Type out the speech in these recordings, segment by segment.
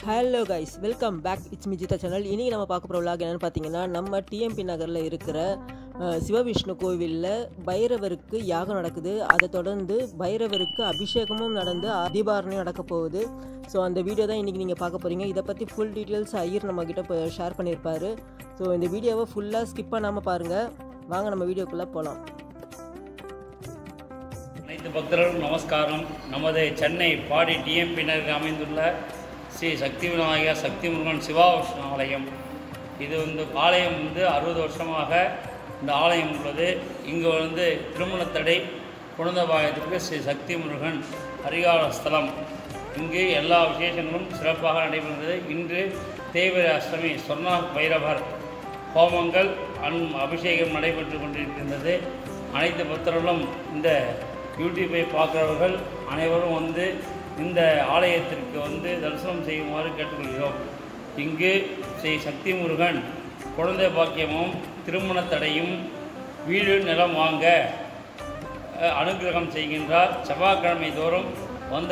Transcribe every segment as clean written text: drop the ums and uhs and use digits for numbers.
Hello guys, welcome back. It's Mijitha channel. இன்றைக்கி நம்ம பார்க்க போகிற விளாக் என்னென்னு பார்த்தீங்கன்னா, நம்ம டிஎம்பி நகரில் இருக்கிற சிவவிஷ்ணு கோவிலில் பைரவருக்கு யாகம் நடக்குது. அதை தொடர்ந்து பைரவருக்கு அபிஷேகமும் நடந்து தீபாரணையும் நடக்க போகுது. ஸோ அந்த வீடியோ தான் இன்றைக்கி நீங்கள் பார்க்க போகிறீங்க. இதை பற்றி ஃபுல் டீட்டெயில்ஸ் ஐயர் நம்மக்கிட்ட ஷேர் பண்ணியிருப்பார். ஸோ இந்த வீடியோவை ஃபுல்லாக ஸ்கிப் பண்ணாமல் பாருங்கள். வாங்க நம்ம வீடியோக்குள்ளே போகலாம். அனைத்து பக்தர்களும் நமஸ்காரம். நமது சென்னை பாடி டிஎம்பி நகரில் அமைந்துள்ள ஸ்ரீ சக்தி விநாயகர் சக்தி முருகன் சிவவிஷ்ணு ஆலயம். இது ஆலயம் 60 வருஷமாக இந்த ஆலயம் உள்ளது. இங்கு திருமணத்தடை குழந்தை பாயத்திற்கு ஸ்ரீ சக்தி முருகன் பரிகார ஸ்தலம். இங்கு எல்லா விசேஷங்களும் சிறப்பாக நடைபெறுகிறது. இன்று தேய்பிறை அஷ்டமி சொர்ண பைரவர் ஹோமங்கள் அபிஷேகம் நடைபெற்று கொண்டிருக்கின்றது. அனைத்து பக்தர்களும் இந்த யூடியூப்பை பார்க்குறவர்கள் அனைவரும் இந்த ஆலயத்திற்கு தரிசனம் செய்யுமாறு கேட்டுக்கொள்கிறோம். இங்கு ஸ்ரீ சக்தி முருகன் குழந்தை பாக்கியமும் திருமண தடையும் வீடு நிலம் வாங்க அனுகிரகம் செய்கின்றார். செவ்வாய்க்கிழமை தோறும்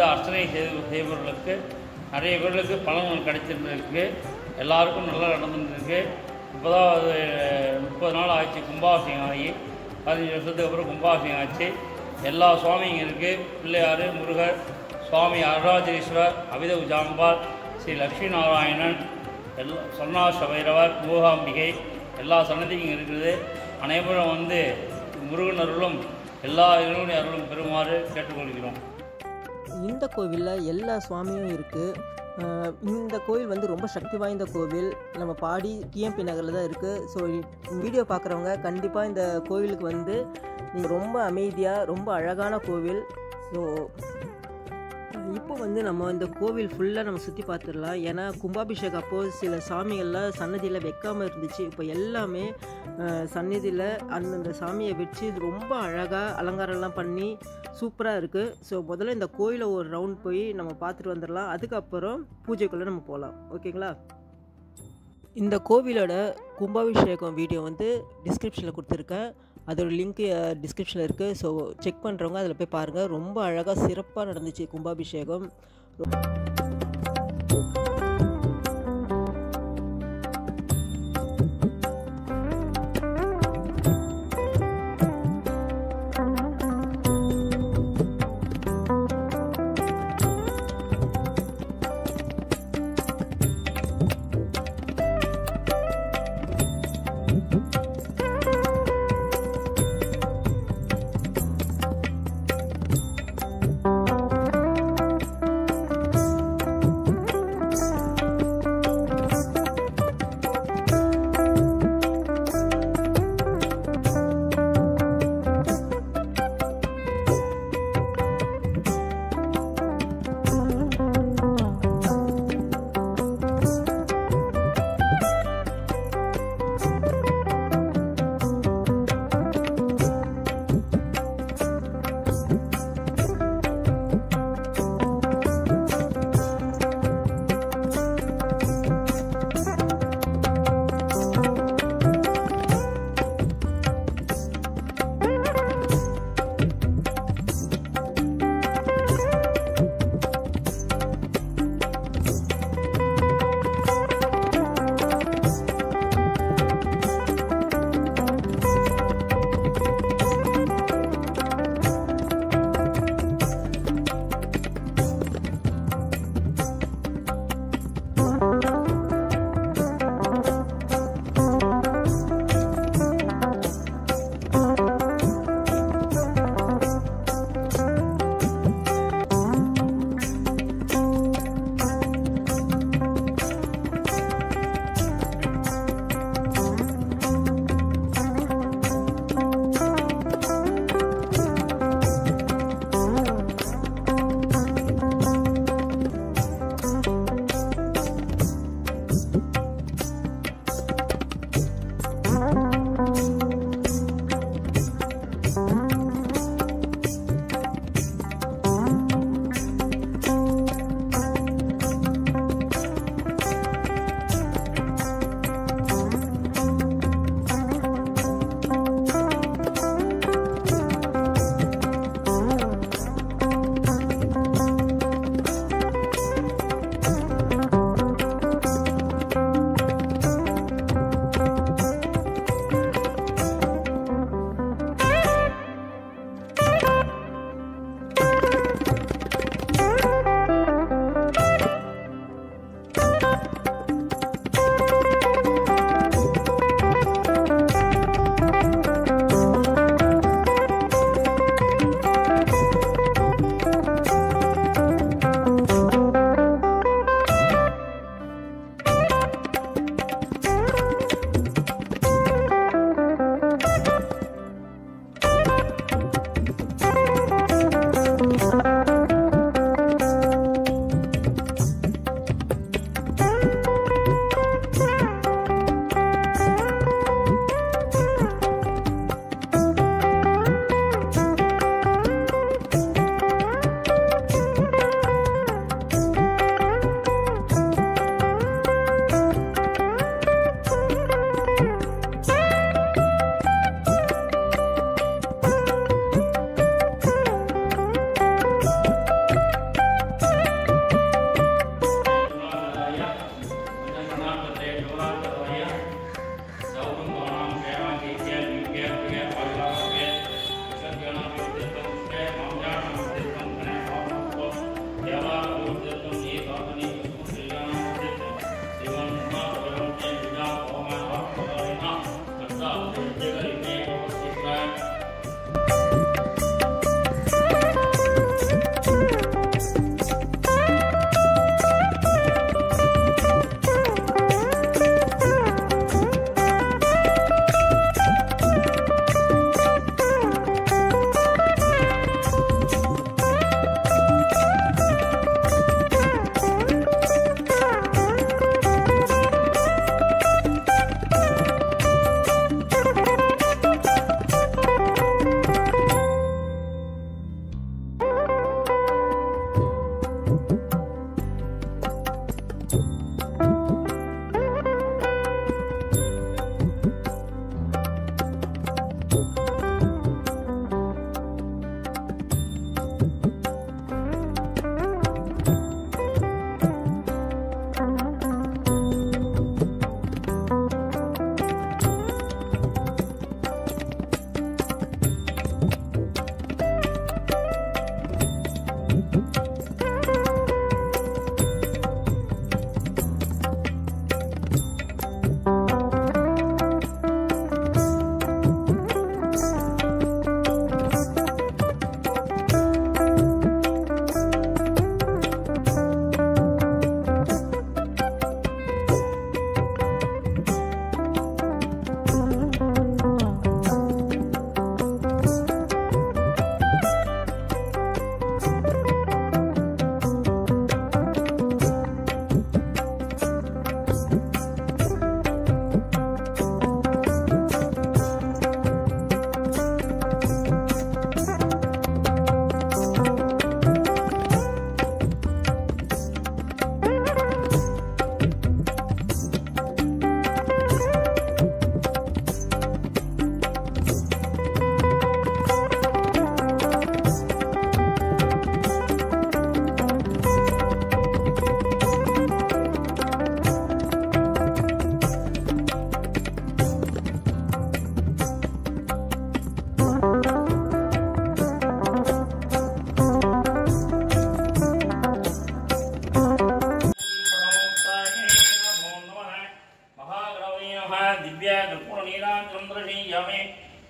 அர்ச்சனை செய்பவர்களுக்கு நிறைய பேர்களுக்கு பலன்கள் கிடைச்சிருக்கு. எல்லாருக்கும் நல்லா நடந்துருக்கு. இப்போதான் 30 நாள் ஆச்சு கும்பாபிஷேகம் ஆகி. 15 வருஷத்துக்கு அப்புறம் கும்பாபிஷேகம் ஆச்சு. எல்லா சுவாமிங்க இருக்குது. பிள்ளையார், முருகர், சுவாமி அருணாச்சலேஸ்வரர், அபிதவ் ஜாம்பால், ஸ்ரீ லக்ஷ்மி நாராயணன், சொர்ணாஷ்ட பைரவர், மூகாம்பிகை எல்லா சன்னதியும் இருக்குது. அனைவரும் முருகன் அருளும் எல்லா இறைவனுடைய அருளும் பெறுமாறு கேட்டுக்கொள்கிறோம். இந்த கோவிலில் எல்லா சுவாமியும் இருக்குது. இந்த கோவில் ரொம்ப சக்தி வாய்ந்த கோவில். நம்ம பாடி டிஎம்பி நகரில் தான் இருக்குது. ஸோ வீடியோ பார்க்குறவங்க கண்டிப்பாக இந்த கோவிலுக்கு நீங்கள் ரொம்ப அமைதியாக ரொம்ப அழகான கோவில். ஸோ இப்போ நம்ம இந்த கோவில் ஃபுல்லாக நம்ம சுற்றி பார்த்துடலாம். ஏன்னா கும்பாபிஷேகம் அப்போது சில சாமிகள்லாம் சன்னதியில் வைக்காமல் இருந்துச்சு. இப்போ எல்லாமே சன்னதியில் அந்தந்த சாமியை வச்சு ரொம்ப அழகாக அலங்காரம்லாம் பண்ணி சூப்பராக இருக்குது. ஸோ முதல்ல இந்த கோயிலை ஒரு ரவுண்ட் போய் நம்ம பார்த்துட்டு வந்துடலாம். அதுக்கப்புறம் பூஜைக்குள்ளே நம்ம போகலாம். ஓகேங்களா? இந்த கோவிலோட கும்பாபிஷேகம் வீடியோ டிஸ்கிரிப்ஷனில் கொடுத்துருக்கேன். அதோட லிங்க் டிஸ்கிரிப்ஷனில் இருக்குது. ஸோ செக் பண்ணுறவங்க அதில் போய் பாருங்கள். ரொம்ப அழகாக சிறப்பாக நடந்துச்சு கும்பாபிஷேகம்.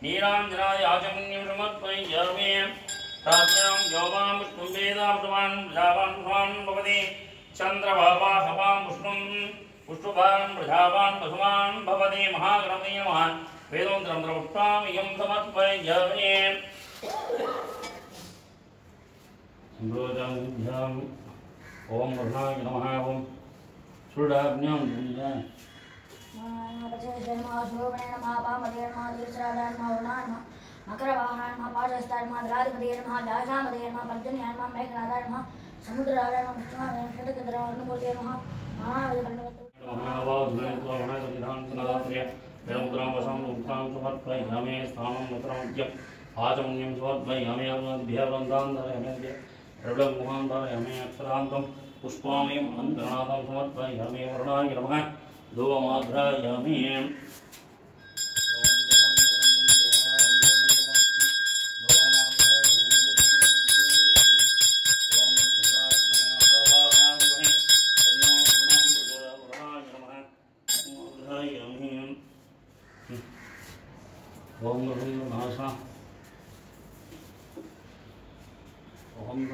नीराञ्जनाय आचमन्यं समर्पयामि ताभ्यां योगां विष्णुं वेदामृतवान् प्रजावान् भवान् भवति चन्द्रभावा हवां विष्णुं पुष्पवान् प्रजावान् पशुमान् भवति महागणपतये नमः वेदोऽन्तरं पुष्पामि यं समर्पयामि संरोजाभ्याम् ओम वर्णाय नमः ओम सुरडाभ्यां आचमन्यं समर्पयामि प्रबलमुहान्धारयामि अक्षरान्तं पुष्पामयम् अन्तर्नादं समर्पयामि वर्णाय नमः धूपमाघ्रायामि ओम नाशा ओम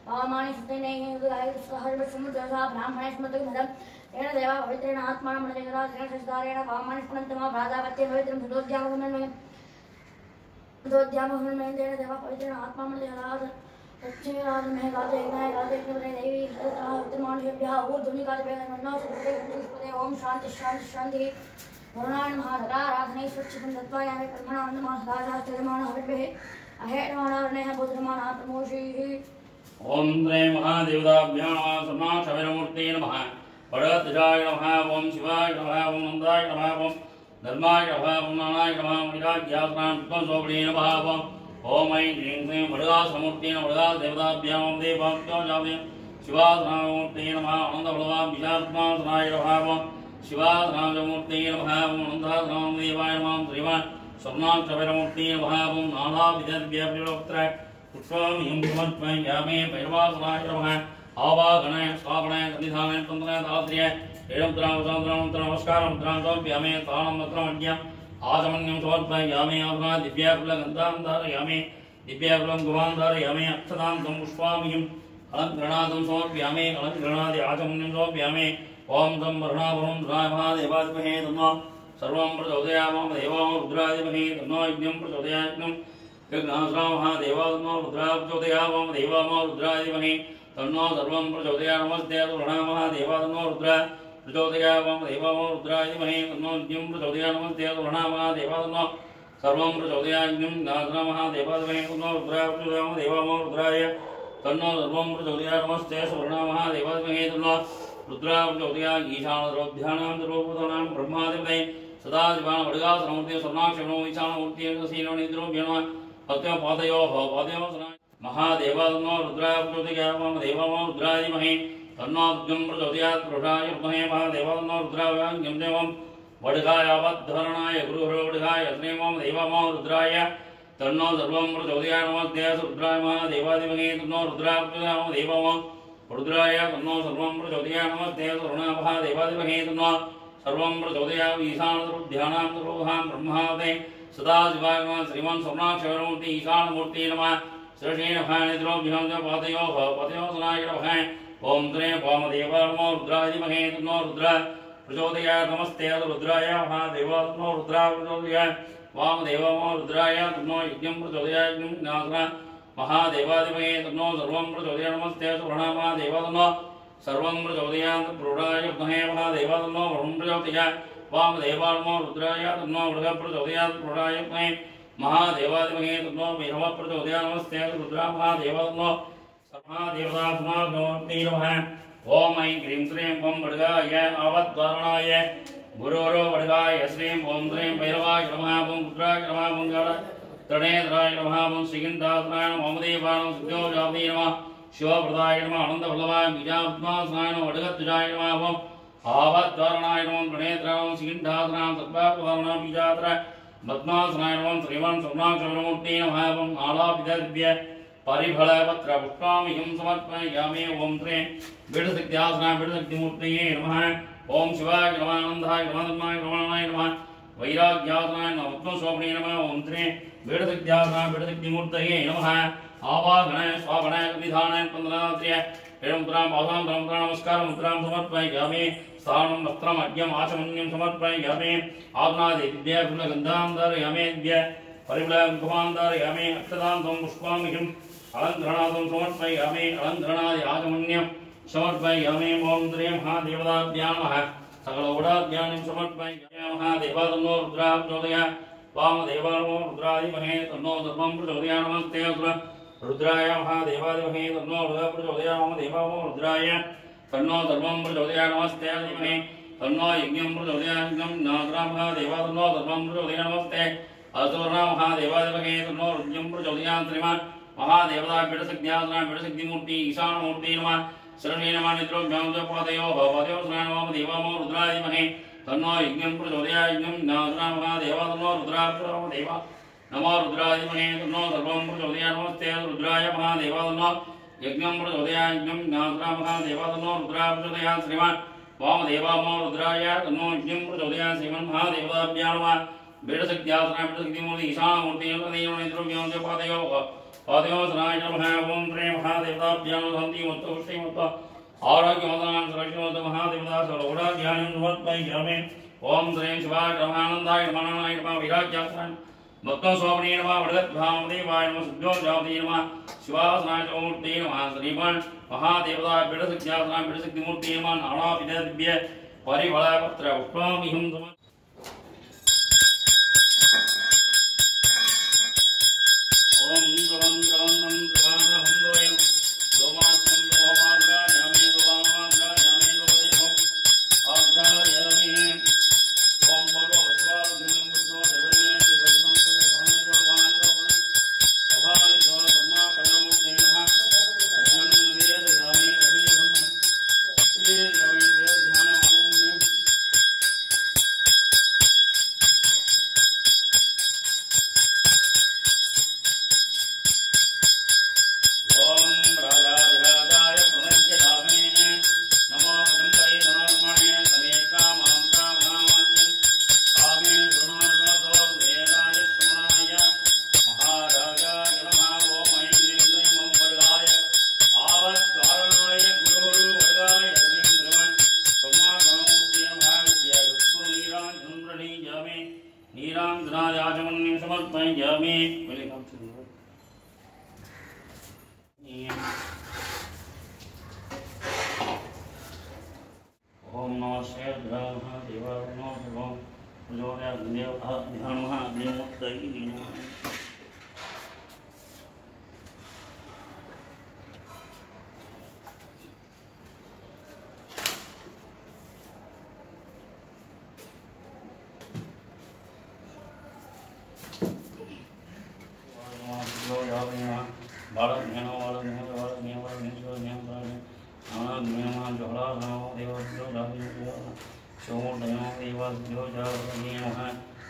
पामानि सुतेनैः ब्राह्मणे स्मृतमदं येन देवा पवित्रेण आत्मानं मनजगदा श्रेणस्तारेण पामानि स्मृतमा भ्रातावत्ये पवित्रं सुदोद्यामहमन्मयं तेन देवा पवित्रेण आत्मा मनजगदा उच्चैराजमहे गाते यज्ञाय गाते यज्ञपदे देवी सततः विद्यमानुषेभ्यः ऊर्ध्वनि गातवेदमन्नो सुपुत्रे ओम शान्ति शान्ति शान्तिः वरुणाय नमः सदाराधनै स्वच्छतं दत्त्वा यामे ब्रह्मणा नमः सदाचार्यमाणः हविर्भिः अहेणमाणावर्णेः बोधमानः प्रमोषैः ओम श्री महादेवताभ्यां नमः समाक्षविरमूर्ते नमः वरदजाय नमः ओम शिवाय नमः ओम नंदाय नमः ओम धर्माय नमः ओम नाराय नमः मणिराज्यासनां विद्वंसोपरि नमः ओम ऐं ह्रीं श्रीं वरदासमूर्ते नमः वरदादेवताभ्यां देवाभ्यो जाते शिवासनामूर्ते नमः आनन्दबलवान् विशात्मासनाय नमः शिवासनामूर्ते नमः ओम नन्दासनां देवाय नमः श्रीमान् स्वर्णाक्षविरमूर्ते नमः ओम नानाविधव्यप्रोक्त्र पुष्पामयं समर्पयामि भैरवासनाय नमः आवागणाय स्वागणाय सन्निधानाय तन्त्राय दात्र्याय नमस्कारं समर्पयामि तानं नत्रमज्ञम् आचमन्यं समर्पयामि आसना दिव्याकुलगन्धां धारयामि दिव्याकुलं गुहां धारयामि अक्षतान्तं पुष्पामयम् अलङ्करणादं समर्पयामि अलङ्करणादि आचमन्यं समर्पयामि ओम तं वर्णाभरं राय महादेवाधिमहे तन्नो सर्वं प्रचोदयामः देवो रुद्राधिमहे तन्नो यज्ञं प्रचोदयात् महादेवा रुद्रा प्रचोदयामः देवामो रुद्राधिमहे तन्नो सर्वं प्रचोदयात् नमस्ते महादेवा रुद्रा प्रचोदयामः देवामो रुद्राधिमहे तन्नो यज्ञं प्रचोदयात् नमस्ते महादेवा सर्वं प्रचोदयात् महादेवाधिमहे तन्नो रुद्रा प्रचोदयामः देवामो रुद्राय तन्नो सर्वं प्रचोदयात् नमस्ते महादेवाधिमहे तन्नो रुद्रा प्रचोदयात् ईशानद्रव्याणां सर्वभूतानां ब्रह्मादिपते सदाशिवान् वडगासनमूर्ते स्वर्णाक्षरो ईशानमूर्ते सीनोनिद्रोभ्यो भक्त्या पादयोः महादेवादन्नो रुद्राय प्रचोदयामः देवामो रुद्राधिमहे तन्नो विद्युं प्रचोदयात् पुरुषाय विद्महे महादेवादन्नो रुद्राय देवं वडगायावद्धरणाय गुरुहरो वडगाय श्रीमं देवामो रुद्राय तन्नो सर्वं प्रचोदयात् नमस्ते रुद्राय महादेवाधिमहे तन्नो रुद्राय प्रचोदयामः देवामो रुद्राय तन्नो सर्वं प्रचोदयात् नमस्ते महादेवाधिमहे तन्नो सर्वं प्रचोदयात् ईशानद्रव्याणां सर्वभूतानां ब्रह्मादिपते सदाशिवाय नमः श्रीमन् स्वर्णाक्षरमूर्ति ईशानमूर्ति नमः श्रेष्ठेन भानिद्रोभ्यां पादयोः सनाय नमः ओम त्रेण वामदेवाय नमो रुद्राधिमहे तन्नो रुद्रा प्रचोदयात् नमस्ते रुद्राय महादेवाय तन्नो रुद्रा प्रचोदयात् वामदेवाय रुद्राय तन्नो यज्ञं प्रचोदयात् यज्ञं महादेवाधिमहे तन्नो सर्वं प्रचोदयात् नमस्ते महादेवाय तन्नो सर्वं प्रचोदयात् प्रोढाय विद्महे महादेवाय तन्नो वरुणं प्रचोदयात् वामदेवाय नमो रुद्राय तन्नो वरुणः प्रचोदयात् प्रोढाय विद्महे महादेवाधिमहे तन्नो भैरवः प्रचोदयात् नमस्ते रुद्रा महादेवाय तन्नो सर्वादेवतात्माग्नोऽग्नि नमः ओम ऐं ह्रीं श्रीं ओं वडगाय आवद्वारणाय गुरोरो वडगाय श्रीं ओं श्रीं भैरवाय नमः ओं रुद्राय नमः ओं तृणेन्द्राय नमः ओम श्रीगंधासनाय नमः ओमदेवाय नमः सुजोजावदे नमः शिवप्रदाय नमः आनंदवल्लभाय बीजात्मासनाय नमः वडगध्वजाय नमः ओम आवद्वारणाय नमः तृणेन्द्राय नमः श्रीगंधासनाय सर्वापदारणाय बीजात्राय पद्मासनाय नमः श्रीमान सोमनाथमूर्ते नमः ओम आलापितदिव्य परिफलपत्र पुष्पामिहं समर्पयामि ओम त्रे विडशक्त्यासनाय विडशक्तिमूर्तये नमः ओम शिवाय नमः आनंदाय नमः धर्माय रमणाय नमः वैराग्यासनाय नमः पद्मशोभने नमः ओम त्रे विडशक्त्यासनाय विडशक्तिमूर्तये नमः आवाहनाय स्वाहनाय विधानाय पंद्रात्र्य एवं पादां नमस्कार मुद्रां समर्पयामि स्थानं वस्त्रम् अर्घ्यम् आचमन्यं समर्पयामि आत्मादि दिव्य फुलगन्धां धारयामि दिव्य परिमलगन्धां धारयामि अक्षतान्तं पुष्पामिहं अलङ्करणार्थं समर्पयामि अलङ्करणादि आचमन्यं समर्पयामि ओम श्री महादेवताभ्यां नमः सकलगुणाभ्यां समर्पयामि महादेवादन्नो रुद्रा प्रचोदयात् वामदेवानो रुद्रादिमहे तन्नो धर्मं प्रचोदयात् नमस्ते रुद्राय महादेवादिमहे तन्नो रुद्रः प्रचोदयात् वामदेवानो रुद्राय तन्नो धर्मं प्रचोदयात् नमस्ते धीमहि तन्नो यज्ञं प्रचोदयात् यज्ञं नाद्रा महादेवादन्नो धर्मं प्रचोदयात् नमस्ते असुरना महादेवादिमहे तन्नो रुद्रं प्रचोदयात् श्रीमान् महादेवता विडशक्त्यासनाय विडशक्तिमूर्ति ईशानमूर्ति नमः शरणे नमः निद्रोभ्यां च पादयोः पादयोः स्नाय वामदेवानो रुद्रादिमहे तन्नो यज्ञं प्रचोदयात् यज्ञं नाद्रा महादेवादन्नो रुद्रः प्रचोदयात् नमो रुद्रादिमहे तन्नो सर्वं प्रचोदयात् नमस्ते रुद्राय महादेवादन्नो यज्ञं प्रचोदयात् यज्ञं नाद्रा महादेवादन्नो रुद्रः प्रचोदयात् श्रीमान् वामदेवानो रुद्राय तन्नो यज्ञं प्रचोदयात् श्रीमान् महादेवताभ्यां नमः विडशक्त्यासनाय विडशक्तिमूर्ति ईशानमूर्ति निद्रोभ्यां च पादयोः पादयोः नमः ओम श्री महादेवताभ्यां शान्ति मुक्ति मुक्त आरोग्यमदानं सुरक्षित महादेवता सर्वगुणाभ्यां समर्पयामि ओम श्री शिवाय नमः आनन्दाय नमः नारायणाय नमः विराज्यासनाय भक्तशोभने नमः वडगद्भामदेवाय नमः सुजोजावदे नमः शिवासनाय मूर्ते नमः श्रीमान् महादेवता विडशक्त्यासनाय विडशक्तिमूर्ते नमः नानाविधदिव्य परिफलपत्र पुष्पामिहं ओम द्रवं द्रवं द्रवाणं द्रवयं दोमात्रं दोमाग्रायामि दोमाग्रायामि दोदेवं आग्रायामि ओम भगवत्वाग्निं बुद्धो देवने देवनं देवानि देवानि अभानि धर्मा कर्ममुक्ते नमः अज्ञानं वेदयामि अभियं वेदयामि वेदध्यानमनुम्यं ओम राजाधिराजाय प्रणज्यदामने नमो वजम्बये धनर्मणे समे कामां कामामाद्यं कामे गुरुनाथो वेदाय श्रवणाय महाराजाय नमः ओम ऐन्द्रियं वरदाय आवद्वारणाय गुरुवर्गाय श्रीन्द्रवन् परमात्ममूर्ते नमः विद्यागुरु नीराञ्जनप्रणीयामि नीराञ्जनाय आचमन्यं समर्पयामि ओम नमः शिवाय महादेवाय नमः सर्वं प्रचोदयात् देवता ध्यानमः अग्निमुक्तये नमः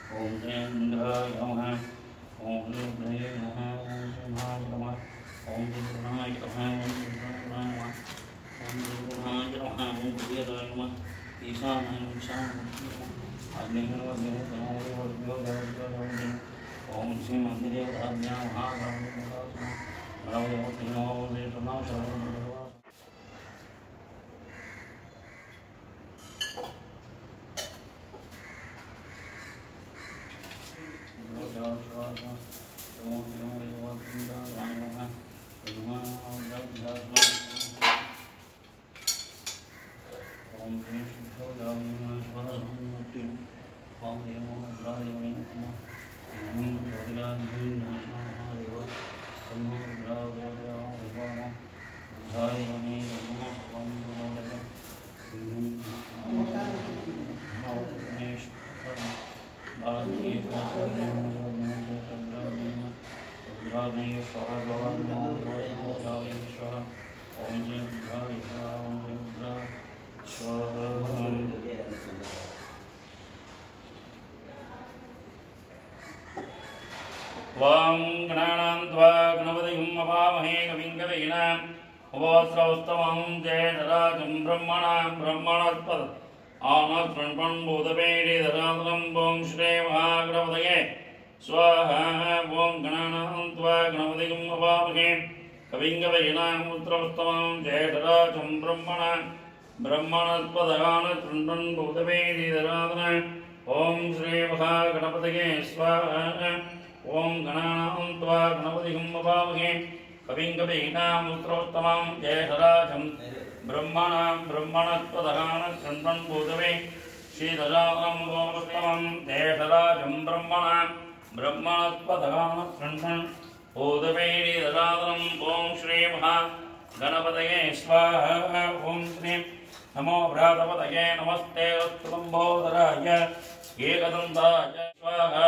ओम इंद्राय नमः ओम रुद्राय नमः ओम सिंहाय नमः ओम विष्णुनाय नमः ओम विष्णुनाय नमः ओम विष्णुनाय नमः ओम विष्णुनाय नमः ईशानाय नमः अग्निं नमः ओम श्री महादेवताभ्यां नमः वां गणानां त्वा गणपतिं अवामहे कविं कवीनाम् उपवस्त्रौत्तमं जयधराजं ब्रह्मणां ब्रह्मणस्पद आनस्पण्पण्भूतपेडिधराधरं ॐ श्री महागणपतये स्वाहा ॐ गणानां त्वा गणपतिं अवामहे कविं कवीनाम् उपवस्त्रौत्तमं जयधराजं ब्रह्मणां ब्रह्मणस्पद आनस्पण्पण्भूतपेडिधराधरं ॐ श्री महागणपतये स्वाहा ओं गणानां त्वा गणपतिं अवामहे कविं कवीनाम् उपवस्त्रोत्तमं जयधराजं ब्रह्मणां ब्रह्मणस्पदगानश्रन्वन्भूतवे श्रीधराजं गोमस्तमं जयधराजं ब्रह्मणां ब्रह्मणस्पदगानश्रन्वन्भूतवे श्रीधराजं ॐ श्री महागणपतये स्वाहा ॐ श्री नमो भ्रातपतये नमस्ते लम्बोदराय एकदन्ताय स्वाहा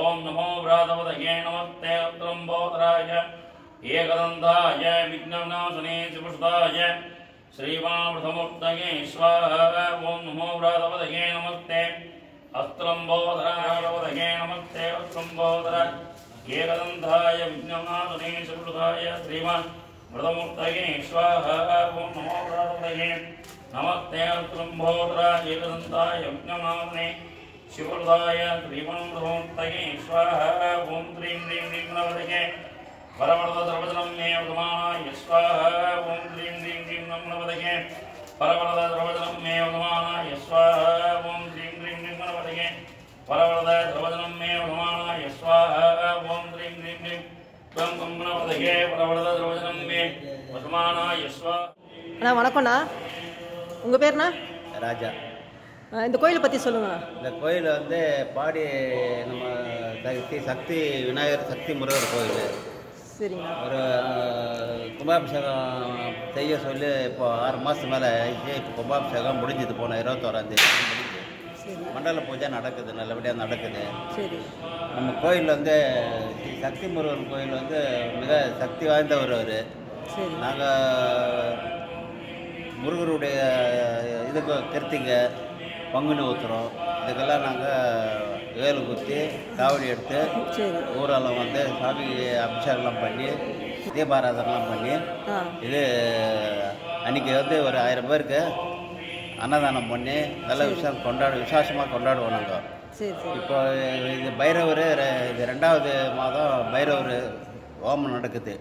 ओं नमो भ्रातपतये नमस्ते लम्बोदराय एकदन्ताय विघ्नविनाशने शिवसुताय श्रीमामृतमूर्तये स्वाहा ओं नमो भ्रातपतये नमस्ते अस्त्रलम्बोदराय नमस्ते अस्त्रलम्बोदराय एकदन्ताय विघ्नविनाशने शिवसुताय श्रीमामृतमूर्तये स्वाहा ओं नमो भ्रातपतये नमस्ते अस्त्रलम्बोदराय एकदन्ताय विघ्नविनाशने शिवरुदाय श्रीमन्मूर्तये स्वाहा ओं ह्रीं ह्रीं ह्रीं गणपतये परवरदद्रवचनं मे उदमानाय स्वाहा ओं ह्रीं ह्रीं ह्रीं गणपतये परवरदद्रवचनं मे उदमानाय स्वाहा ओं ह्रीं ह्रीं ह्रीं गणपतये परवरदद्रवचनं मे उदमानाय स्वाहा ओं ह्रीं ह्रीं ह्रीं गणपतये परवरदद्रवचनं मे उदमानाय स्वाहा। அண்ணா வணக்கம்ண்ணா, உங்கள் பேர்ண்ணா? ராஜா. இந்த கோயிலை பற்றி சொல்லுங்கண்ணா. இந்த கோயில் வந்து பாடி நம்ம சக்தி விநாயகர் சக்தி முருகர் கோயில். சரிங்க. ஒரு கும்பாபிஷேகம் செய்ய சொல்லி இப்போ 6 மாதம் மேலே ஆயிடுச்சு. இப்போ கும்பாபிஷேகம் முடிஞ்சது, போன 21ஆந்தேதி முடிஞ்சு. மண்டல பூஜை நடக்குது, நல்லபடியாக நடக்குது. சரி. நம்ம கோயில் வந்து சக்தி முருகன் கோயில் வந்து மிக சக்தி வாய்ந்தவர் அவர். சரி. நாங்கள் முருகருடைய இதுக்கு கிருத்திங்க பங்குனி ஊற்றுறோம், இதுக்கெல்லாம் நாங்கள் வேலு குத்தி காவடி எடுத்து ஊரெல்லாம் வந்து சாமி அபிஷேகம்லாம் பண்ணி தீபாராதனெலாம் பண்ணி இது அன்றைக்கி வந்து ஒரு 1000 பேருக்கு அன்னதானம் பண்ணி நல்ல விசேஷமாக கொண்டாடுவோம் நாங்கள். இப்போ இது பைரவர், இது 2வது மாதம் பைரவர் ஹோமம் நடக்குது.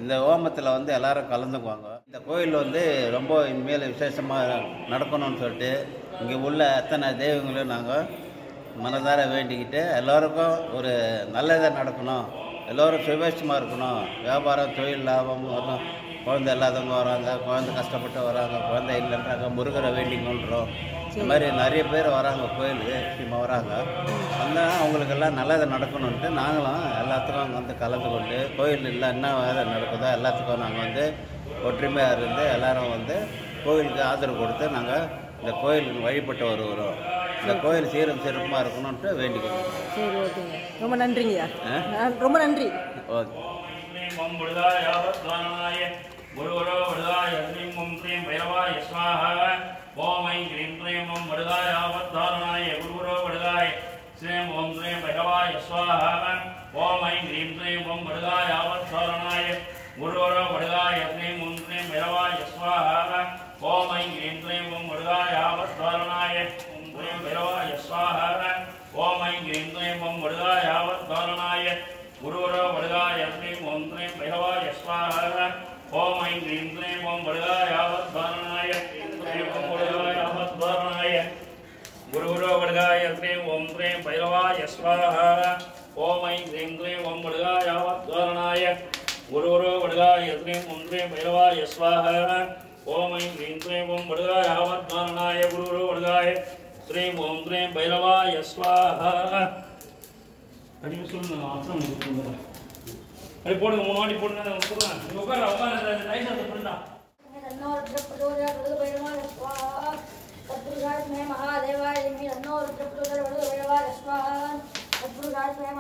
இந்த ஹோமத்தில் வந்து எல்லாரும் கலந்துக்குவாங்க. இந்த கோயில் வந்து ரொம்ப இனிமேல் விசேஷமாக நடக்கணும்னு சொல்லிட்டு இங்கே உள்ள அத்தனை தெய்வங்களையும் நாங்கள் மனதார வேண்டிக்கிட்டு எல்லோருக்கும் ஒரு நல்லதாக நடக்கணும், எல்லோரும் சுபேட்சமாக இருக்கணும், வியாபாரம் தொழில் லாபம் வரணும், குழந்தை இல்லாதவங்க வராங்க, குழந்தை கஷ்டப்பட்டு வராங்க, குழந்தை இல்லைன்றாங்க, முருகரை வேண்டிக்கொள்கிறோம். இந்த மாதிரி நிறைய பேர் வராங்க, கோயிலுக்கு முக்கியமாக வராங்க. வந்தால் அவங்களுக்கெல்லாம் நல்லது நடக்கணுன்ட்டு நாங்களும் எல்லாத்துக்கும் அங்கே வந்து கலந்து கொண்டு கோயில் இல்லை என்ன வேலை நடக்குதோ எல்லாத்துக்கும் நாங்கள் வந்து ஒற்றுமையாக இருந்து எல்லோரும் வந்து கோயிலுக்கு ஆதரவு கொடுத்து நாங்கள் இந்த கோயிலுக்கு வழிபட்டு வருகிறோம். இந்த கோயில் சீரும் சிறப்புமாக இருக்கணும்ன்ட்டு வேண்டிக்கிறோம். சரி, ஓகேங்க. ரொம்ப நன்றிங்கய்யா. ரொம்ப நன்றி. ஓகே. गुरुवरो वरदाय श्रीं ओं श्रीं भैरवाय स्वाहा ओम ऐं ह्रीं क्लीं ओं वरदाय आवद्धारणाय गुरुवरो वरदाय श्रीं ओं श्रीं भैरवाय स्वाहा ओम ऐं ह्रीं क्लीं ओं वरदाय आवद्धारणाय गुरुवरो वरदाय श्रीं ओं श्रीं भैरवाय स्वाहा ओम ऐं ह्रीं क्लीं ओं वरदाय आवद्धारणाय ओं श्रीं भैरवाय स्वाहा ओम ऐं ह्रीं क्लीं ओं वरदाय आवद्धारणाय गुरुवरो वरदाय श्रीं ओं श्रीं भैरवाय स्वाहा ओम ऐं ह्रीं क्लीं ओं वरदाय आवद्धारणाय ओं वरदाय आवद्धारणाय गुरुवरो वरदाय श्रीं ओं श्रीं भैरवाय स्वाहा ओम ऐं ह्रीं क्लीं ओं वरदाय आवद्धारणाय गुरुवरो वरदाय श्रीं ओं श्रीं भैरवाय स्वाहा ओम ऐं ह्रीं क्लीं ओं वरदाय आवद्धारणाय गुरुवरो वरदाय श्रीं ओं श्रीं भैरवाय स्वाहा। अरे போடுங்க, 3 வாட்டி போடுங்க. உட்கார ரைட் சைடு போடுடா.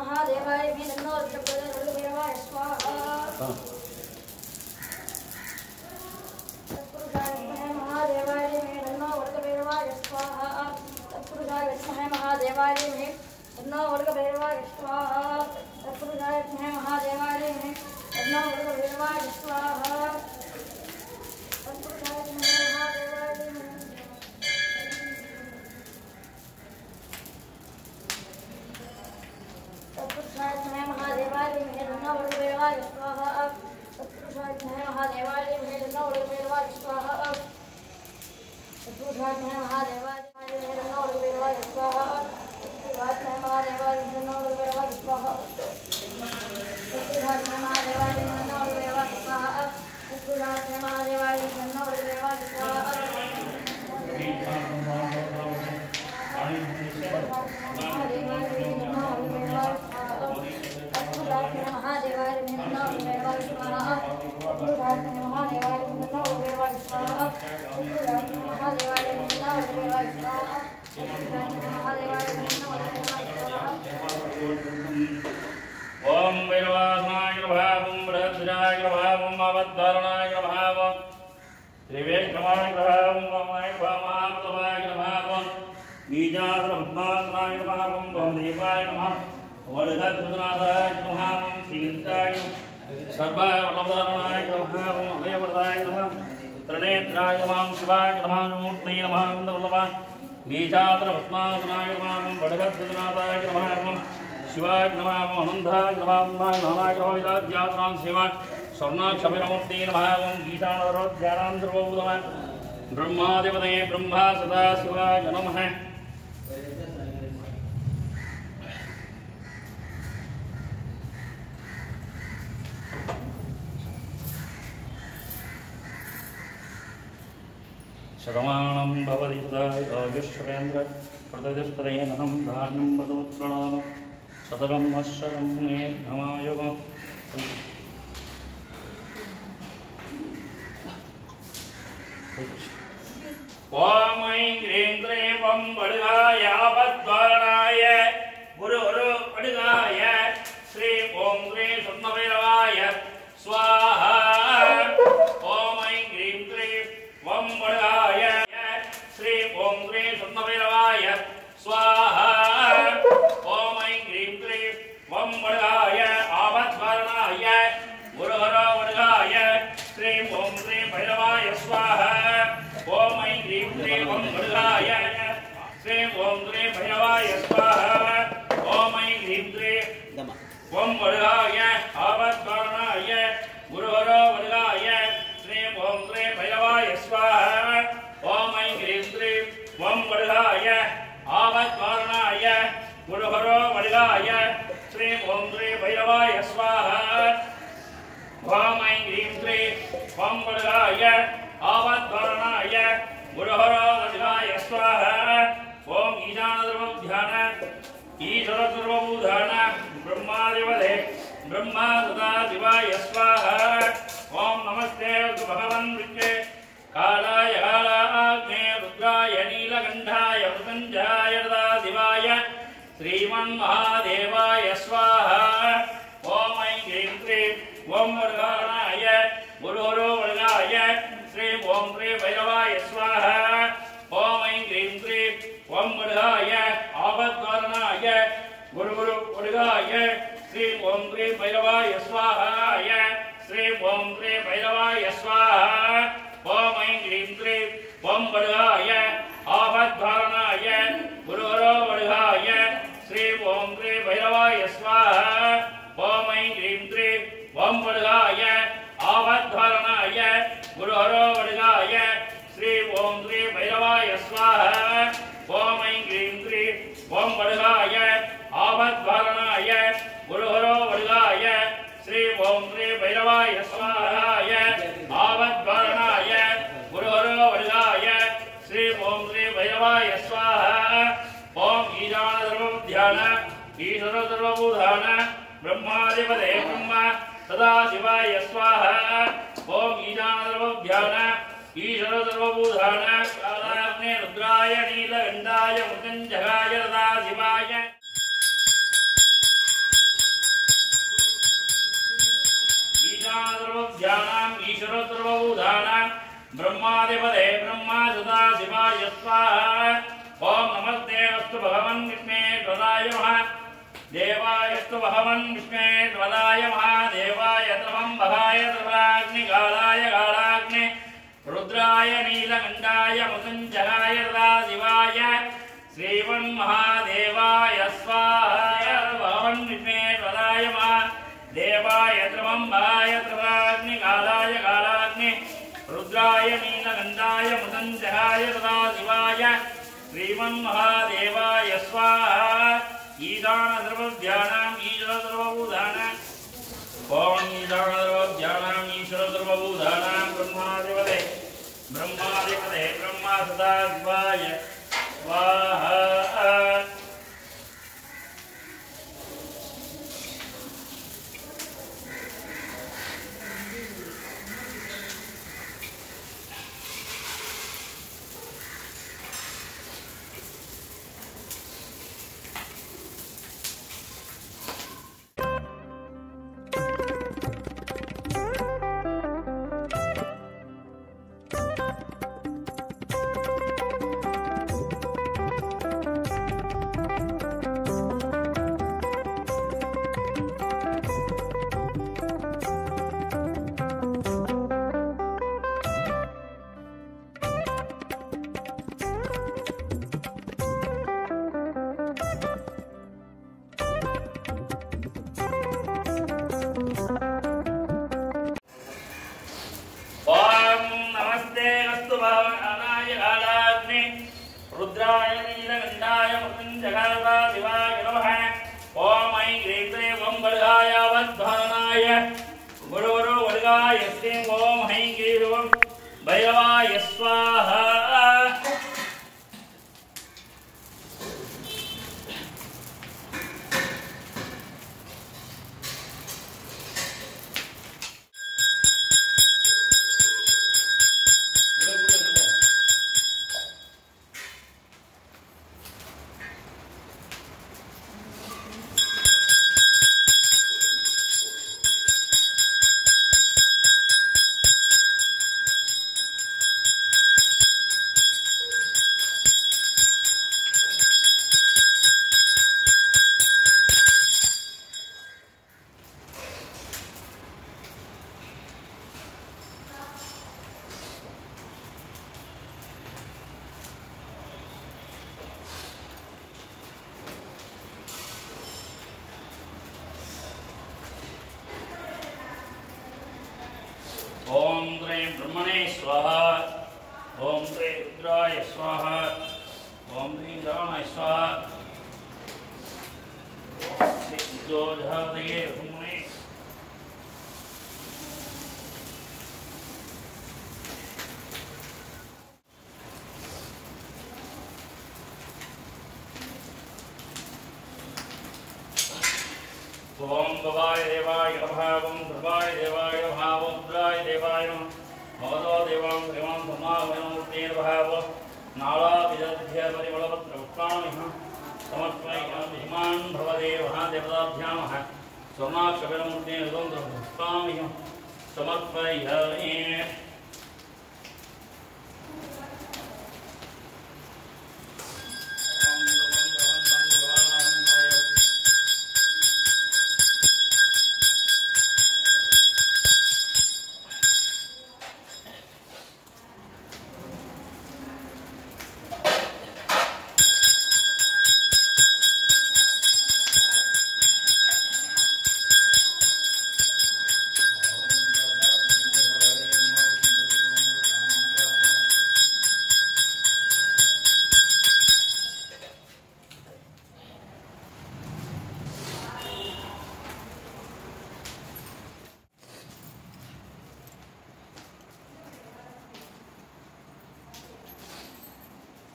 महादेवाय महादेवाय तन्नो वर्गभैरवाय स्वाहा तत्पुरुषाय महादेवाय तन्नो वर्गभैरवाय स्वाहा तत्पुरुषाय महादेवाय तत्पुरुषाय महादेवाय तन्नो वर्गभैरवाय स्वाहा तत्पुरुषाय महादेवाय तन्नो वर्गभैरवाय स्वाहा तत्पुरुषाय महादेवाय तन्नो वर्गभैरवाय स्वाहा तत्पुरुषाय महादेवाय तन्नो वर्गभैरवाय स्वाहा तत्पुरुषाय महादेवाय तन्नो वर्गभैरवाय स्वाहा तत्पुरुषाय महादेवाय तन्नो वर्गभैरवाय स्वाहा ओम वैरवासनाय भावं बृहद्राय भावं अवद्धारणाय भावं त्रिवेक्रमाय भावं वामाय भामात्वाय भावं बीजाद्रभद्राय भावं वंदेवाय नमः वरदद्रुनाथाय भावं श्रीन्ताय सर्वाय वल्लभधारणाय भावं अभयवरदाय नमः त्रिनेत्राय नमः शिवाय नमः मूर्तये नमः वल्लभाय बीजाद्रभद्राय भावं वरदद्रुनाथाय नमः शिवाय नमः आनंदाय नमः नानाय नमः विराज्यात्रां शिवाय स्वर्णाक्षरमूर्ति नमः गीतानरोध्यानां सर्वभूतमः ब्रह्मादिपते ब्रह्मा सदा शिवाय नमः शतमानं भवति सदाय योगेश्वरेन्द्र प्रतिष्ठतेनहं धान्यं पदोत्प्रणामः सतरं वत्सरं मे नमायुगम् ओम ऐं ह्रीं क्लीं वं वडगाय आपद्वारणाय गुरु गुरु वडगाय श्री ओं क्लीं सुन्नभैरवाय स्वाहा ओम ऐं ह्रीं क्लीं वं वडगाय श्री ओं क्लीं सुन्नभैरवाय स्वाहा ओम ऐं ह्रीं क्लीं वं वडगाय आपद्वारणाय गुरु गुरु वडगाय श्री ओं क्लीं भैरवाय स्वाहा ओम ऐं ह्रीं क्लीं वं वडगाय श्री ओं क्लीं भैरवाय स्वाहा ओम ऐं ह्रीं क्लीं वं वडगाय आपद्वारणाय गुरु गुरु वडगाय श्री ओं क्लीं भैरवाय स्वाहा ओम ऐं ह्रीं क्लीं वं वडगाय आपद्वारणाय गुरु गुरु वडगाय श्री ओं क्लीं भैरवाय स्वाहा ओम ऐं ह्रीं क्लीं वं वडगाय आवद्वारणाय गुरुहरो वज्राय स्वाहा ओम ईशानद्रवध्यान ईश्वरद्रवबुधान ब्रह्मादिवदे ब्रह्मा सदा शिवाय स्वाहा ओम नमस्ते भगवन् विष्णे कालाय कालाग्ने रुद्राय नीलकण्ठाय मृत्युञ्जयाय सदाशिवाय श्रीमन्महादेवाय स्वाहा ओम ऐं ह्रीं क्लीं वं वडगाय गुरुहरो वडगाय श्री ओं क्लीं भैरवाय स्वाहा ओम ऐं ह्रीं क्लीं वं वडगाय आपद्वारणाय गुरु गुरु वडगाय श्री ओं क्लीं भैरवाय स्वाहाय श्री ओं क्लीं भैरवाय स्वाहा ओम ऐं ह्रीं क्लीं वं वडगाय आपद्वारणाय गुरु गुरु वडगाय श्री ओं क्लीं भैरवाय स्वाहा ओम ऐं ह्रीं क्लीं वं वडगाय आवद्धारणाय गुरुहरो वडगाय श्री ओं क्लीं भैरवाय स्वाहा ओम ऐं ह्रीं क्लीं वं वडगाय आवद्धारणाय गुरुहरो वडगाय श्री ओं क्लीं भैरवाय स्वाहाय आवद्धारणाय गुरुहरो वडगाय श्री ओं क्लीं भैरवाय स्वाहा ओम ईशानद्रवध्यान ईश्वरद्रवबुधान ब्रह्मादिपते ब्रह्मा सदा शिवाय स्वाहा ओम ईशानद्रवध्यान ईश्वरद्रवबुधान कालाग्ने रुद्राय नीलकण्ठाय मृत्युञ्जयाय सदाशिवाय ईशानद्रवध्यान ईश्वरद्रवबुधान ब्रह्मादिपते ब्रह्मा सदा शिवाय स्वाहा ओम नमस्ते अस्तु भगवन् विष्णे ध्वलाय देवायस्तु भगवन् विष्णे ध्वलाय महादेवाय त्रमं भगाय त्रवाग्निगालाय गालाग्ने रुद्राय नीलकण्ठाय मुकुञ्जराय शिवाय श्रीमन्महादेवाय स्वाहा भगवन् विष्णे ध्वलाय देवाय त्रमं भगाय त्रवाग्निगालाय गालाग्ने रुद्राय नीलकण्ठाय मुकुञ्जराय शिवाय श्रीमन्महादेवाय स्वाहा ईशान सर्वभूतानां ईश्वर सर्वभूतानां ओम ईशान सर्वभूतानां ईश्वर सर्वभूतानां ब्रह्माधिपते ब्रह्मा सदा शिवाय स्वाहा रुद्राय नीलकण्ठाय मृत्युञ्जयकाला शिवाय नमः ओम ऐं ह्रीं क्लीं ओं बलगाय वद्धानाय गुरुवरो वल्गाय श्रीं ओम ऐं क्लीं ओं भैरवाय स्वाहा ओम ह्रीं ब्रह्मणे स्वाहा ओम ह्रीं रुद्राय स्वाहा ओम ह्रीं गणाय स्वाहा जोधादये ब्रह्मणे ओम भवाय देवाय नमः ओम ध्रुवाय देवाय नमः ओम रुद्राय देवाय नमः भगवतो देवां श्रीमां धर्मावयमूर्ते नमः नालाभिदध्य परिमलपत्र पुष्पाणिः समर्पयामि हिमान् भवदेवः देवताभ्यां स्वर्णाक्षरमूर्ते पुष्पाणिः समर्पयामि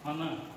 Anna.